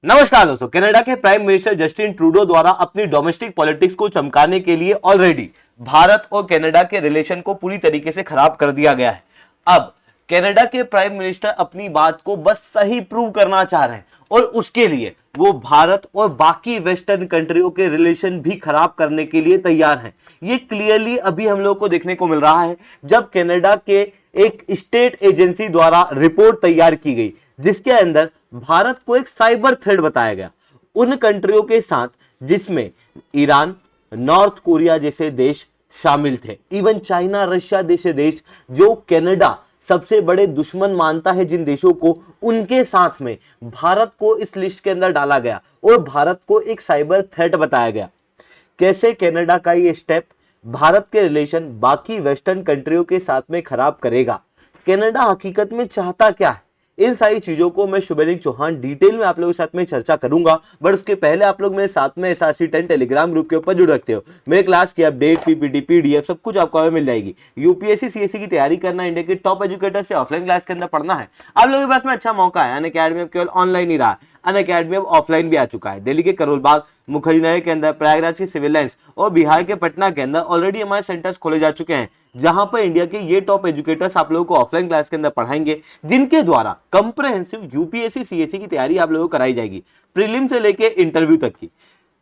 नमस्कार दोस्तों, कनाडा के प्राइम मिनिस्टर जस्टिन ट्रूडो द्वारा अपनी डोमेस्टिक पॉलिटिक्स को चमकाने के लिए ऑलरेडी भारत और कनाडा के रिलेशन को पूरी तरीके से खराब कर दिया गया है। अब कनाडा के प्राइम मिनिस्टर अपनी बात को बस सही प्रूव करना चाह रहे हैं और उसके लिए वो भारत और बाकी वेस्टर्न कंट्रियों के रिलेशन भी खराब करने के लिए तैयार हैं। ये क्लियरली अभी हम लोग को देखने को मिल रहा है जब कनाडा के एक स्टेट एजेंसी द्वारा रिपोर्ट तैयार की गई जिसके अंदर भारत को एक साइबर थ्रेट बताया गया उन कंट्रियों के साथ जिसमें ईरान, नॉर्थ कोरिया जैसे देश शामिल थे। इवन चाइना, रशिया जैसे देश जो कनाडा सबसे बड़े दुश्मन मानता है जिन देशों को, उनके साथ में भारत को इस लिस्ट के अंदर डाला गया और भारत को एक साइबर थ्रेट बताया गया। कैसे कनाडा का ये स्टेप भारत के रिलेशन बाकी वेस्टर्न कंट्रियों के साथ में खराब करेगा, कनाडा हकीकत में चाहता क्या है, इन सारी चीजों को मैं शुभेंद्र चौहान डिटेल में आप लोगों के साथ में चर्चा करूंगा। बट उसके पहले आप लोग मेरे साथ में SRC10 टेलीग्राम ग्रुप के ऊपर जुड़ सकते हो। मेरे क्लास की अपडेट, PPT, PDF सब कुछ आपको मिल जाएगी। UPSC CSE की तैयारी करना, इंडिया के टॉप एजुकेटर से ऑफलाइन क्लास के अंदर पढ़ना है, आप लोगों के पास में अच्छा मौका है। अनअकैडमी अब केवल ऑनलाइन ही रहा, अनअकैडमी अब ऑफलाइन भी आ चुका है। दिल्ली के करोल बाग, मुखर्जी के अंदर, प्रयागराज के सिविल लाइंस और बिहार के पटना के अंदर ऑलरेडी हमारे सेंटर्स खोले जा चुके हैं जहां पर इंडिया के ये टॉप एजुकेटर्स आप लोगों को ऑफलाइन क्लास के अंदर पढ़ाएंगे जिनके द्वारा कंप्रहेंसिव UPSC CSE की तैयारी आप लोगों को कराई जाएगी, प्रीलिम से लेके इंटरव्यू तक की।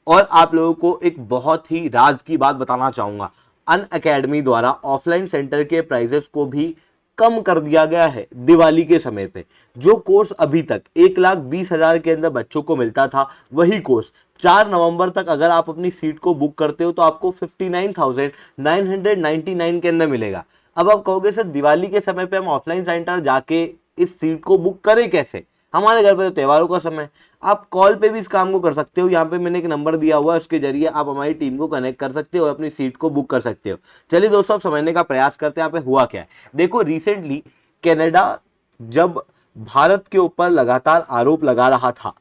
और आप लोगों को एक बहुत ही राज की बात बताना चाहूंगा, अनअकैडमी द्वारा ऑफलाइन सेंटर के प्राइजेस को भी कम कर दिया गया है दिवाली के समय पे। जो कोर्स अभी तक 1,20,000 के अंदर बच्चों को मिलता था, वही कोर्स 4 नवंबर तक अगर आप अपनी सीट को बुक करते हो तो आपको 59,999 के अंदर मिलेगा। अब आप कहोगे सर दिवाली के समय पे हम ऑफलाइन सेंटर जाके इस सीट को बुक करें कैसे, हमारे घर पे तो त्योहारों का समय। आप कॉल पे भी इस काम को कर सकते हो, यहाँ पे मैंने एक नंबर दिया हुआ है, उसके जरिए आप हमारी टीम को कनेक्ट कर सकते हो और अपनी सीट को बुक कर सकते हो। चलिए दोस्तों, अब समझने का प्रयास करते हैं यहाँ पे हुआ क्या है। देखो, रिसेंटली कनाडा जब भारत के ऊपर लगातार आरोप लगा रहा था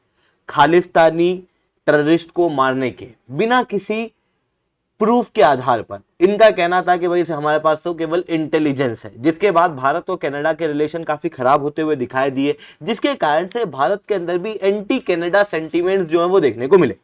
खालिस्तानी टेररिस्ट को मारने के बिना किसी प्रूफ के आधार पर, इनका कहना था कि भाई हमारे पास तो केवल इंटेलिजेंस है, जिसके बाद भारत और कनाडा के रिलेशन काफी खराब होते हुए दिखाई दिए, जिसके कारण से भारत के अंदर भी एंटी कनाडा सेंटीमेंट्स जो है वो देखने को मिले।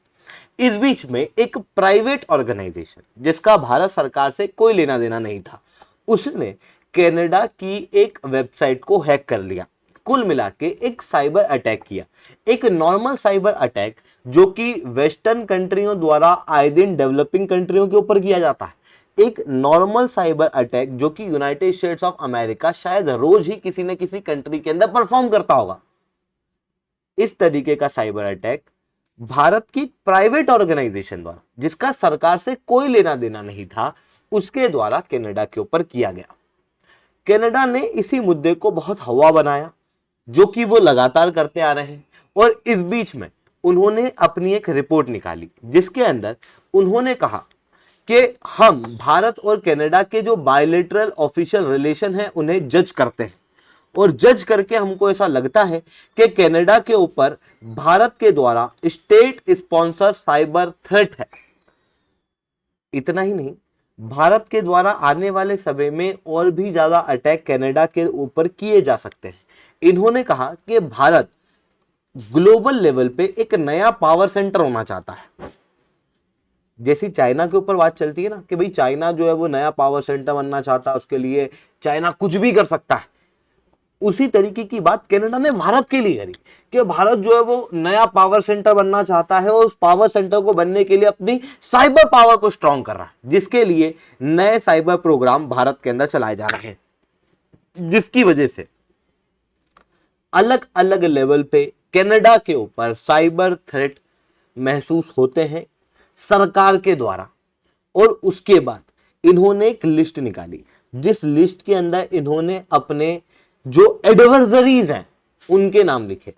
इस बीच में एक प्राइवेट ऑर्गेनाइजेशन जिसका भारत सरकार से कोई लेना देना नहीं था, उसने कनाडा की एक वेबसाइट को हैक कर लिया। कुल मिला के एक साइबर अटैक किया, एक नॉर्मल साइबर अटैक जो कि वेस्टर्न कंट्रियों द्वारा आए दिन डेवलपिंग कंट्रियों के ऊपर किया जाता है। एक नॉर्मल साइबर अटैक जो कि यूनाइटेड स्टेट्स ऑफ अमेरिका शायद रोज ही किसी न किसी कंट्री के अंदर परफॉर्म करता होगा। इस तरीके का साइबर अटैक भारत की प्राइवेट ऑर्गेनाइजेशन द्वारा, जिसका सरकार से कोई लेना देना नहीं था, उसके द्वारा कनाडा के ऊपर किया गया। कनाडा ने इसी मुद्दे को बहुत हवा बनाया जो कि वो लगातार करते आ रहे हैं और इस बीच में उन्होंने अपनी एक रिपोर्ट निकाली जिसके अंदर उन्होंने कहा कि हम भारत और कनाडा के जो बायलैटरल ऑफिशियल रिलेशन है उन्हें जज करते हैं और जज करके हमको ऐसा लगता है कि कनाडा के ऊपर भारत के द्वारा स्टेट स्पॉन्सर साइबर थ्रेट है। इतना ही नहीं, भारत के द्वारा आने वाले समय में और भी ज्यादा अटैक कनाडा के ऊपर किए जा सकते हैं। इन्होंने कहा कि भारत ग्लोबल लेवल पे एक नया पावर सेंटर होना चाहता है। जैसी चाइना के ऊपर बात चलती है ना कि भाई चाइना जो है वो नया पावर सेंटर बनना चाहता है, उसके लिए चाइना कुछ भी कर सकता है, उसी तरीके की बात कनाडा ने भारत के लिए करी कि भारत जो है वो नया पावर सेंटर बनना चाहता है और उस पावर सेंटर को बनने के लिए अपनी साइबर पावर को स्ट्रॉन्ग कर रहा है, जिसके लिए नए साइबर प्रोग्राम भारत के अंदर चलाए जा रहे हैं, जिसकी वजह से अलग अलग लेवल पे कनाडा के ऊपर साइबर थ्रेट महसूस होते हैं सरकार के द्वारा। और उसके बाद इन्होंने एक लिस्ट निकाली जिस लिस्ट के अंदर इन्होंने अपने जो एडवर्सरीज हैं उनके नाम लिखे।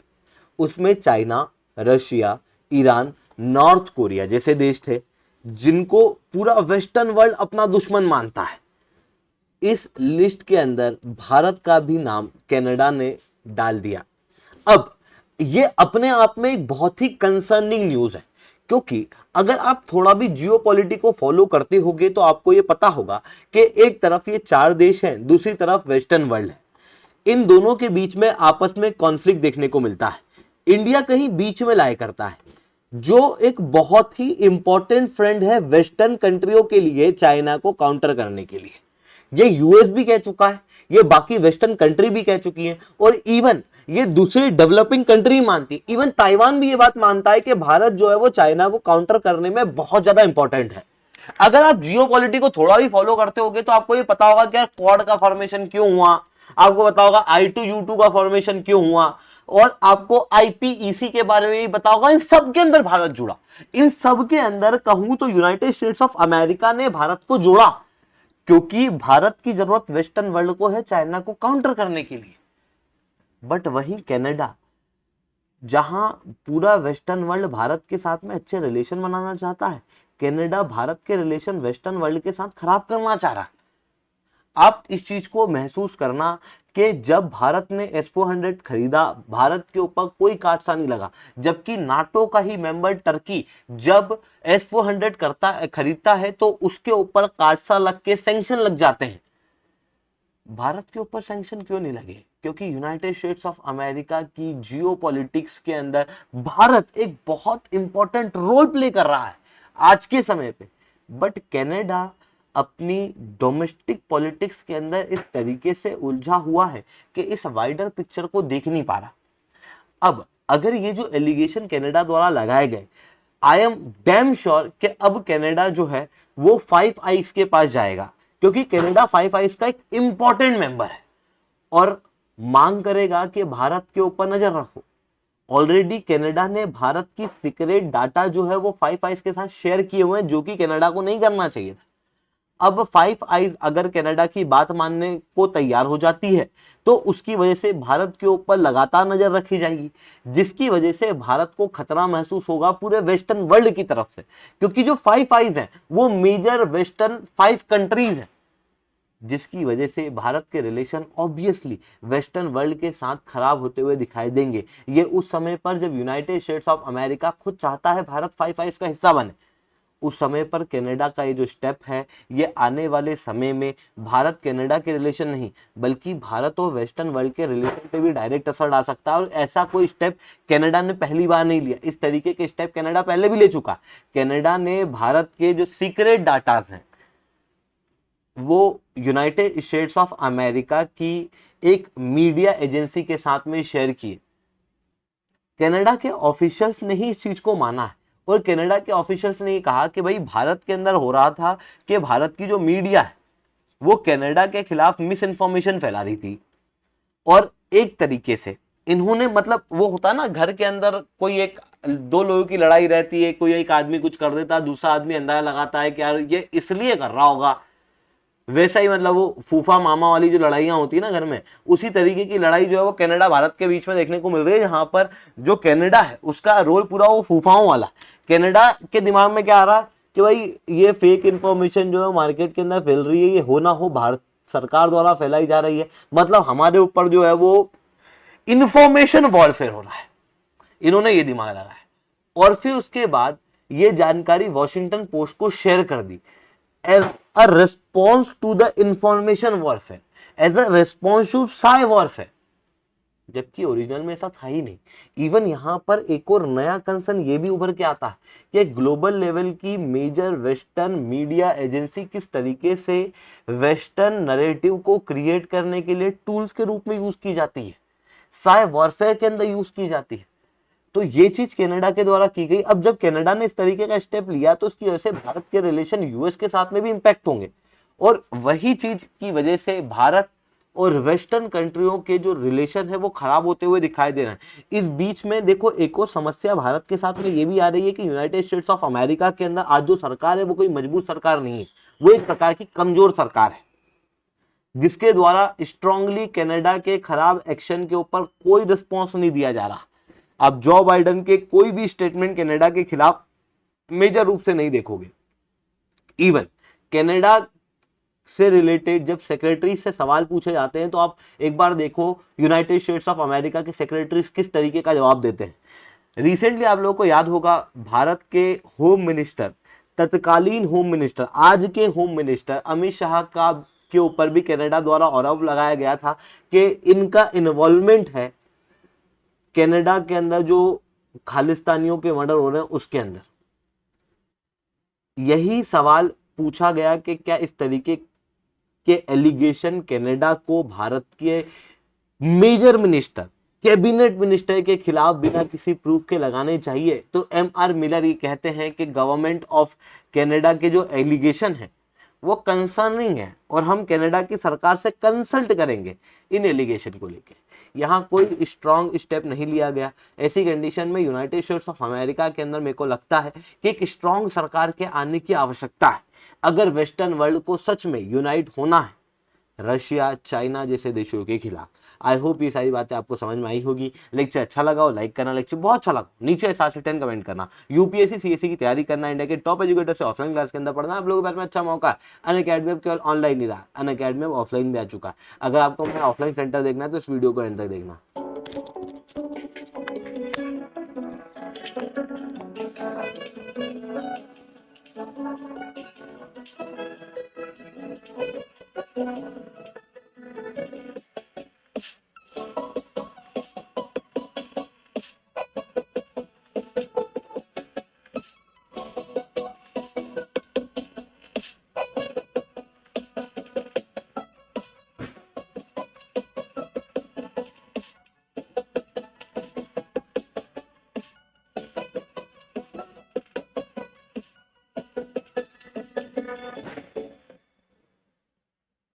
उसमें China, Russia, Iran, north Korea जैसे देश थे जिनको पूरा वेस्टर्न वर्ल्ड अपना दुश्मन मानता है। इस लिस्ट के अंदर भारत का भी नाम कनाडा ने डाल दिया। अब ये अपने आप में एक बहुत ही कंसर्निंग न्यूज है, क्योंकि अगर आप थोड़ा भी जियोपॉलिटिक्स को फॉलो करते होंगे तो आपको ये पता होगा कि एक तरफ ये 4 देश हैं, दूसरी तरफ वेस्टर्न वर्ल्ड है। इन दोनों के बीच में आपस में कॉन्फ्लिक्ट देखने को मिलता है। इंडिया कहीं बीच में लाया करता है, जो एक बहुत ही इंपॉर्टेंट फ्रेंड है वेस्टर्न कंट्रियों के लिए चाइना को काउंटर करने के लिए। ये यूएस भी कह चुका है, ये बाकी वेस्टर्न कंट्री भी कह चुकी है, और इवन ये दूसरी डेवलपिंग कंट्री मानती है, इवन ताइवान भी ये बात मानता है कि भारत जो है वो चाइना को काउंटर करने में बहुत ज्यादा इंपॉर्टेंट है। अगर आप जियोपॉलिटी को थोड़ा भी फॉलो करते होगे तो आपको ये पता होगा कि यार क्वाड का फॉर्मेशन क्यों हुआ, आपको पता होगा I2U2 का फॉर्मेशन क्यों हुआ, और आपको IPEC के बारे में भी पता होगा। इन सब के अंदर भारत जुड़ा, इन सब के अंदर कहूं तो यूनाइटेड स्टेट्स ऑफ अमेरिका ने भारत को जोड़ा, क्योंकि भारत की जरूरत वेस्टर्न वर्ल्ड को है चाइना को काउंटर करने के लिए। बट वहीं कनाडा, जहां पूरा वेस्टर्न वर्ल्ड भारत के साथ में अच्छे रिलेशन बनाना चाहता है, कनाडा भारत के रिलेशन वेस्टर्न वर्ल्ड के साथ खराब करना चाह रहा है। आप इस चीज को महसूस करना कि जब भारत ने S-400 खरीदा, भारत के ऊपर कोई काटसा नहीं लगा, जबकि नाटो का ही मेंबर टर्की जब S-400 खरीदता है तो उसके ऊपर काटसा लग के सैंक्शन लग जाते हैं। भारत के ऊपर सैंक्शन क्यों नहीं लगे? क्योंकि यूनाइटेड स्टेट्स ऑफ अमेरिका की जियोपॉलिटिक्स के अंदर भारत एक बहुत इंपॉर्टेंट रोल प्ले कर रहा है आज के समय पे। बट कनाडा अपनी डोमेस्टिक पॉलिटिक्स के अंदर इस तरीके से उलझा हुआ है कि इस वाइडर पिक्चर को देख नहीं पा रहा। अब अगर ये जो एलिगेशन कनाडा द्वारा लगाए गए, आई एम डैम श्योर कि अब कनाडा जो है वो फाइव आइज के पास जाएगा, क्योंकि कनाडा फाइव आइज का एक इंपॉर्टेंट मेंबर है और मांग करेगा कि भारत के ऊपर नजर रखो। ऑलरेडी कनाडा ने भारत की सीक्रेट डाटा जो है वो फाइव आइज के साथ शेयर किए हुए हैं, जो कि कनाडा को नहीं करना चाहिए था। अब फाइव आइज अगर कनाडा की बात मानने को तैयार हो जाती है तो उसकी वजह से भारत के ऊपर लगातार नजर रखी जाएगी, जिसकी वजह से भारत को खतरा महसूस होगा पूरे वेस्टर्न वर्ल्ड की तरफ से, क्योंकि जो फाइव आइज हैं वो मेजर वेस्टर्न 5 कंट्रीज हैं, जिसकी वजह से भारत के रिलेशन ऑब्वियसली वेस्टर्न वर्ल्ड के साथ खराब होते हुए दिखाई देंगे। ये उस समय पर जब यूनाइटेड स्टेट्स ऑफ अमेरिका खुद चाहता है भारत फाइव आइज का हिस्सा बने, उस समय पर कनाडा का ये जो स्टेप है ये आने वाले समय में भारत कनाडा के रिलेशन नहीं बल्कि भारत और वेस्टर्न वर्ल्ड के रिलेशन पे भी डायरेक्ट असर डाल सकता है। और ऐसा कोई स्टेप कनाडा ने पहली बार नहीं लिया, इस तरीके के स्टेप कनाडा पहले भी ले चुका। कनाडा ने भारत के जो सीक्रेट डाटाज हैं वो यूनाइटेड स्टेट्स ऑफ अमेरिका की एक मीडिया एजेंसी के साथ में शेयर किए। कनाडा के ऑफिशियल्स ने ही इस चीज को माना है और कनाडा के ऑफिशियल्स ने कहा कि भाई भारत के अंदर हो रहा था कि भारत की जो मीडिया है वो कनाडा के खिलाफ मिस इन्फॉर्मेशन फैला रही थी। और एक तरीके से इन्होंने, मतलब वो होता ना घर के अंदर कोई एक दो लोगों की लड़ाई रहती है, कोई एक आदमी कुछ कर देता है, दूसरा आदमी अंदाजा लगाता है कि यार ये इसलिए कर रहा होगा, वैसा ही मतलब वो फूफा मामा वाली जो लड़ाइयां होती है ना घर में, उसी तरीके की लड़ाई जो है वो कनाडा भारत के बीच में देखने को मिल रही है, जहां पर जो कनाडा है उसका रोल पूरा वो फूफाओं वाला। कनाडा के दिमाग में क्या आ रहा कि भाई ये फेक इंफॉर्मेशन जो है मार्केट के अंदर फैल रही है, ये हो ना हो भारत सरकार द्वारा फैलाई जा रही है, मतलब हमारे ऊपर जो है वो इंफॉर्मेशन वॉरफेयर हो रहा है। इन्होंने ये दिमाग लगाया और फिर उसके बाद ये जानकारी वॉशिंगटन पोस्ट को शेयर कर दी as a response to the information warfare, as a response to psy warfare, जबकि ओरिजिनल में ऐसा था ही नहीं। इवन यहां पर एक और नया कंसर्न ये भी उभर के आता है कि ग्लोबल लेवल की मेजर वेस्टर्न मीडिया एजेंसी किस तरीके से वेस्टर्न नैरेटिव को क्रिएट करने के लिए टूल्स के रूप में यूज की जाती है, साइ वॉरफेयर के अंदर यूज की जाती है। तो ये चीज कनाडा के द्वारा की गई। अब जब कनाडा ने इस तरीके का स्टेप लिया तो उसकी वजह से भारत के रिलेशन यूएस के साथ में भी इंपैक्ट होंगे और वही चीज की वजह से भारत और वेस्टर्न कंट्रियों के जो रिलेशन है वो खराब होते हुए दिखाई दे रहे हैं। इस बीच में देखो एक और समस्या भारत के साथ में ये भी आ रही है कि यूनाइटेड स्टेट्स ऑफ अमेरिका के अंदर आज जो सरकार है वो कोई मजबूत सरकार नहीं है, वो एक प्रकार की कमजोर सरकार है, जिसके द्वारा स्ट्रांगली कनाडा के खराब एक्शन के ऊपर कोई रिस्पॉन्स नहीं दिया जा रहा। आप जो बाइडेन के कोई भी स्टेटमेंट कनाडा के खिलाफ मेजर रूप से नहीं देखोगे। इवन कनाडा से रिलेटेड जब सेक्रेटरी से सवाल पूछे जाते हैं तो आप एक बार देखो यूनाइटेड स्टेट्स ऑफ अमेरिका के सेक्रेटरीज किस तरीके का जवाब देते हैं। रिसेंटली आप लोगों को याद होगा भारत के होम मिनिस्टर, तत्कालीन होम मिनिस्टर, आज के होम मिनिस्टर अमित शाह का के ऊपर भी कनाडा द्वारा आरोप लगाया गया था कि इनका इन्वॉल्वमेंट है कनाडा के अंदर जो खालिस्तानियों के मर्डर हो रहे हैं उसके अंदर यही सवाल पूछा गया कि क्या इस तरीके के एलिगेशन कनाडा को भारत के मेजर मिनिस्टर, कैबिनेट मिनिस्टर के खिलाफ बिना किसी प्रूफ के लगाने चाहिए। तो एम.आर. मिलर ये कहते हैं कि गवर्नमेंट ऑफ कनाडा के जो एलिगेशन है वो कंसर्निंग है और हम कनाडा की सरकार से कंसल्ट करेंगे इन एलिगेशन को लेके। यहाँ कोई स्ट्रॉन्ग स्टेप नहीं लिया गया। ऐसी कंडीशन में यूनाइटेड स्टेट्स ऑफ अमेरिका के अंदर मेरे को लगता है कि एक स्ट्रॉन्ग सरकार के आने की आवश्यकता है अगर वेस्टर्न वर्ल्ड को सच में यूनाइट होना है रशिया, चाइना जैसे देशों के खिलाफ। आई होप ये सारी बातें आपको समझ में आई होगी। लेक्चर अच्छा लगा हो लाइक करना, लेक्चर बहुत अच्छा लगा नीचे 7 से 10 कमेंट करना। यूपीएससी सीएससी की तैयारी करना, इंडिया के टॉप एजुकेटर से ऑफलाइन क्लास के अंदर पढ़ना, आप लोगों के पास में अच्छा मौका है। अनअकैडमी केवल ऑनलाइन ही रहा, अनअकैडमी ऑफलाइन भी आ चुका है। अगर आपको मेरा ऑफलाइन सेंटर देखना है तो इस वीडियो को एंड तक देखना।